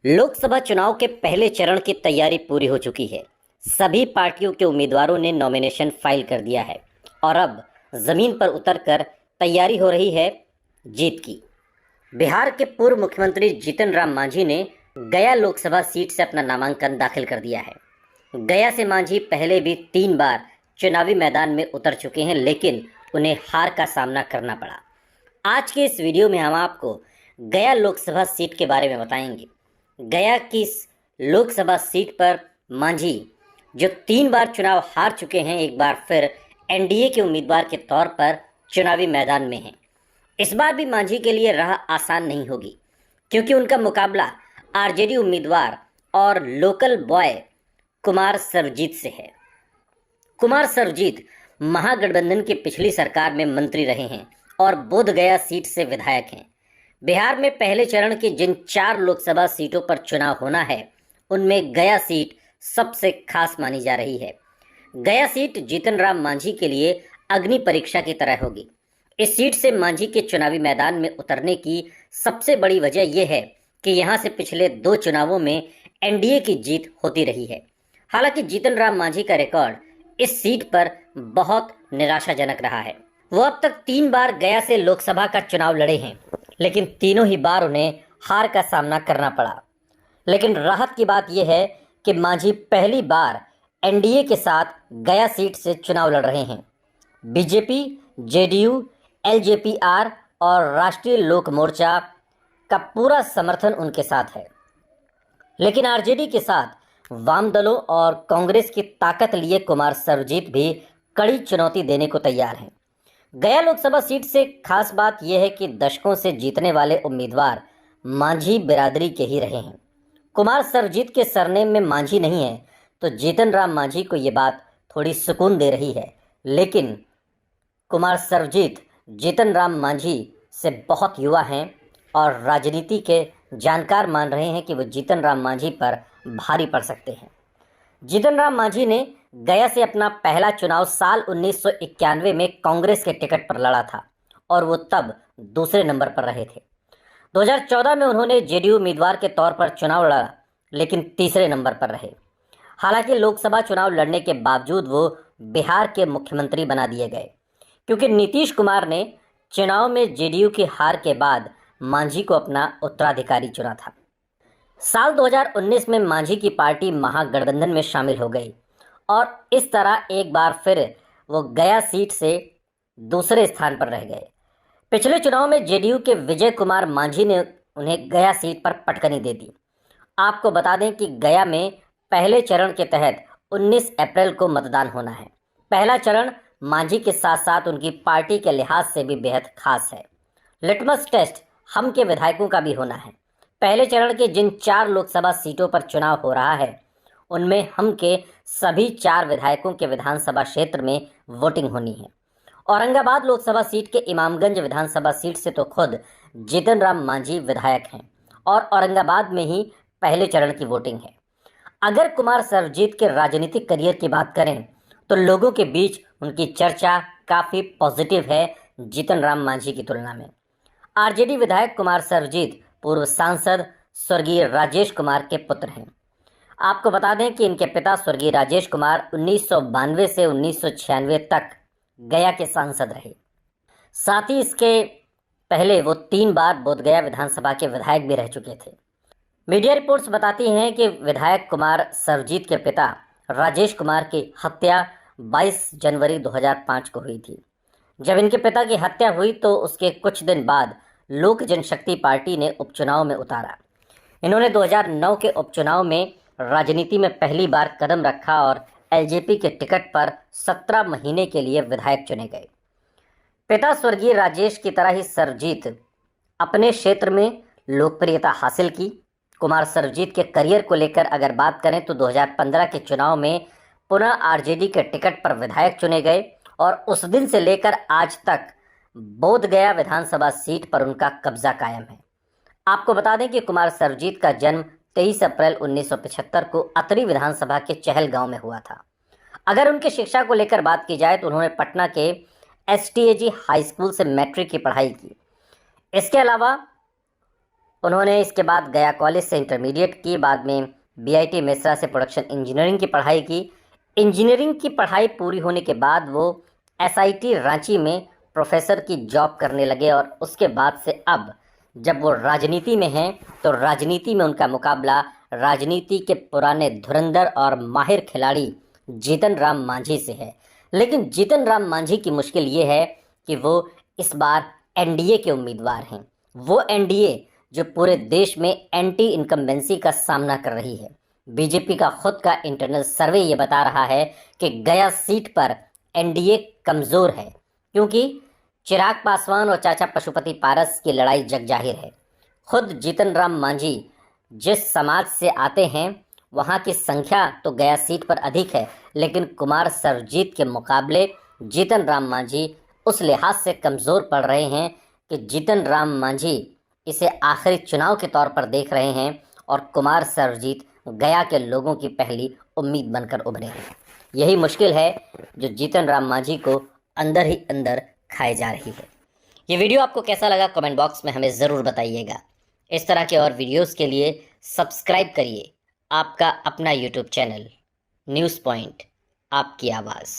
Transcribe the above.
लोकसभा चुनाव के पहले चरण की तैयारी पूरी हो चुकी है। सभी पार्टियों के उम्मीदवारों ने नॉमिनेशन फाइल कर दिया है और अब जमीन पर उतरकर तैयारी हो रही है जीत की। बिहार के पूर्व मुख्यमंत्री जीतन राम मांझी ने गया लोकसभा सीट से अपना नामांकन दाखिल कर दिया है। गया से मांझी पहले भी 3 बार चुनावी मैदान में उतर चुके हैं, लेकिन उन्हें हार का सामना करना पड़ा। आज के इस वीडियो में हम आपको गया लोकसभा सीट के बारे में बताएंगे। गया की इस लोकसभा सीट पर मांझी, जो 3 बार चुनाव हार चुके हैं, एक बार फिर एनडीए के उम्मीदवार के तौर पर चुनावी मैदान में हैं। इस बार भी मांझी के लिए राह आसान नहीं होगी, क्योंकि उनका मुकाबला आरजेडी उम्मीदवार और लोकल बॉय कुमार सर्वजीत से है। कुमार सर्वजीत महागठबंधन की पिछली सरकार में मंत्री रहे हैं और बोधगया सीट से विधायक हैं। बिहार में पहले चरण की जिन 4 लोकसभा सीटों पर चुनाव होना है, उनमें गया सीट सबसे खास मानी जा रही है। गया सीट जीतन राम मांझी के लिए अग्नि परीक्षा की तरह होगी। इस सीट से मांझी के चुनावी मैदान में उतरने की सबसे बड़ी वजह यह है कि यहां से पिछले 2 चुनावों में एनडीए की जीत होती रही है। हालांकि जीतन राम मांझी का रिकॉर्ड इस सीट पर बहुत निराशाजनक रहा है। वो अब तक 3 बार गया से लोकसभा का चुनाव लड़े हैं, लेकिन तीनों ही बार उन्हें हार का सामना करना पड़ा। लेकिन राहत की बात यह है कि मांझी पहली बार एनडीए के साथ गया सीट से चुनाव लड़ रहे हैं। बीजेपी, जेडीयू, एलजेपीआर और राष्ट्रीय लोक मोर्चा का पूरा समर्थन उनके साथ है। लेकिन आरजेडी के साथ वाम दलों और कांग्रेस की ताकत लिए कुमार सर्वजीत भी कड़ी चुनौती देने को तैयार हैं। गया लोकसभा सीट से खास बात यह है कि दशकों से जीतने वाले उम्मीदवार मांझी बिरादरी के ही रहे हैं। कुमार सर्वजीत के सरनेम में मांझी नहीं है, तो जीतन राम मांझी को ये बात थोड़ी सुकून दे रही है। लेकिन कुमार सर्वजीत जीतन राम मांझी से बहुत युवा हैं और राजनीति के जानकार मान रहे हैं कि वो जीतन राम मांझी पर भारी पड़ सकते हैं। जीतन राम मांझी ने गया से अपना पहला चुनाव साल 1991 में कांग्रेस के टिकट पर लड़ा था और वो तब दूसरे नंबर पर रहे थे। 2014 में उन्होंने जेडीयू उम्मीदवार के तौर पर चुनाव लड़ा, लेकिन तीसरे नंबर पर रहे। हालांकि लोकसभा चुनाव लड़ने के बावजूद वो बिहार के मुख्यमंत्री बना दिए गए, क्योंकि नीतीश कुमार ने चुनाव में जेडीयू की हार के बाद मांझी को अपना उत्तराधिकारी चुना था। साल 2019 में मांझी की पार्टी महागठबंधन में शामिल हो गई और इस तरह एक बार फिर वो गया सीट से दूसरे स्थान पर रह गए। पिछले चुनाव में जेडीयू के विजय कुमार मांझी ने उन्हें गया सीट पर पटकनी दे दी। आपको बता दें कि गया में पहले चरण के तहत 19 अप्रैल को मतदान होना है। पहला चरण मांझी के साथ साथ उनकी पार्टी के लिहाज से भी बेहद खास है। लिटमस टेस्ट हम के विधायकों का भी होना है। पहले चरण के जिन 4 लोकसभा सीटों पर चुनाव हो रहा है, उनमें हम के सभी 4 विधायकों के विधानसभा क्षेत्र में वोटिंग होनी है। औरंगाबाद लोकसभा सीट के इमामगंज विधानसभा सीट से तो खुद जीतन राम मांझी विधायक हैं और औरंगाबाद में ही पहले चरण की वोटिंग है। अगर कुमार सर्वजीत के राजनीतिक करियर की बात करें तो लोगों के बीच उनकी चर्चा काफ़ी पॉजिटिव है जीतन राम मांझी की तुलना में। आरजेडी विधायक कुमार सर्वजीत पूर्व सांसद स्वर्गीय राजेश कुमार के पुत्र हैं। आपको बता दें कि इनके पिता स्वर्गीय राजेश कुमार 1992 से 1996 तक गया के सांसद रहे। साथ ही इसके पहले वो 3 बार बोधगया विधानसभा के विधायक भी रह चुके थे। मीडिया रिपोर्ट्स बताती हैं कि विधायक कुमार सर्वजीत के पिता राजेश कुमार की हत्या 22 जनवरी 2005 को हुई थी। जब इनके पिता की हत्या हुई तो उसके कुछ दिन बाद लोक जनशक्ति पार्टी ने उपचुनाव में उतारा। इन्होंने 2009 के उपचुनाव में राजनीति में पहली बार कदम रखा और एलजेपी के टिकट पर 17 महीने के लिए विधायक चुने गए। पिता स्वर्गीय राजेश की तरह ही सर्वजीत अपने क्षेत्र में लोकप्रियता हासिल की। कुमार सर्वजीत के करियर को लेकर अगर बात करें तो 2015 के चुनाव में पुनः आरजेडी के टिकट पर विधायक चुने गए और उस दिन से लेकर आज तक बोधगया विधानसभा सीट पर उनका कब्जा कायम है। आपको बता दें कि कुमार सर्वजीत का जन्म 23 अप्रैल 1975 को अतरी विधानसभा के चहल गांव में हुआ था। अगर उनकी शिक्षा को लेकर बात की जाए तो उन्होंने पटना के एसटीएजी हाई स्कूल से मैट्रिक की पढ़ाई की। इसके अलावा उन्होंने इसके बाद गया कॉलेज से इंटरमीडिएट की, बाद में बीआईटी मेसरा से प्रोडक्शन इंजीनियरिंग की पढ़ाई की। इंजीनियरिंग की पढ़ाई पूरी होने के बाद वो एसआईटी रांची में प्रोफेसर की जॉब करने लगे और उसके बाद से अब जब वो राजनीति में हैं तो राजनीति में उनका मुकाबला राजनीति के पुराने धुरंधर और माहिर खिलाड़ी जीतन राम मांझी से है। लेकिन जीतन राम मांझी की मुश्किल ये है कि वो इस बार एनडीए के उम्मीदवार हैं। वो एनडीए जो पूरे देश में एंटी इनकम्बेंसी का सामना कर रही है। बीजेपी का खुद का इंटरनल सर्वे ये बता रहा है कि गया सीट पर एनडीए कमज़ोर है, क्योंकि चिराग पासवान और चाचा पशुपति पारस की लड़ाई जग जाहिर है। खुद जीतन राम मांझी जिस समाज से आते हैं वहाँ की संख्या तो गया सीट पर अधिक है, लेकिन कुमार सर्वजीत के मुकाबले जीतन राम मांझी उस लिहाज से कमज़ोर पड़ रहे हैं कि जीतन राम मांझी इसे आखिरी चुनाव के तौर पर देख रहे हैं और कुमार सर्वजीत गया के लोगों की पहली उम्मीद बनकर उभरे हैं। यही मुश्किल है जो जीतन राम मांझी को अंदर ही अंदर खाए जा रही है। ये वीडियो आपको कैसा लगा कमेंट बॉक्स में हमें ज़रूर बताइएगा। इस तरह के और वीडियोस के लिए सब्सक्राइब करिए आपका अपना यूट्यूब चैनल न्यूज़ पॉइंट, आपकी आवाज़।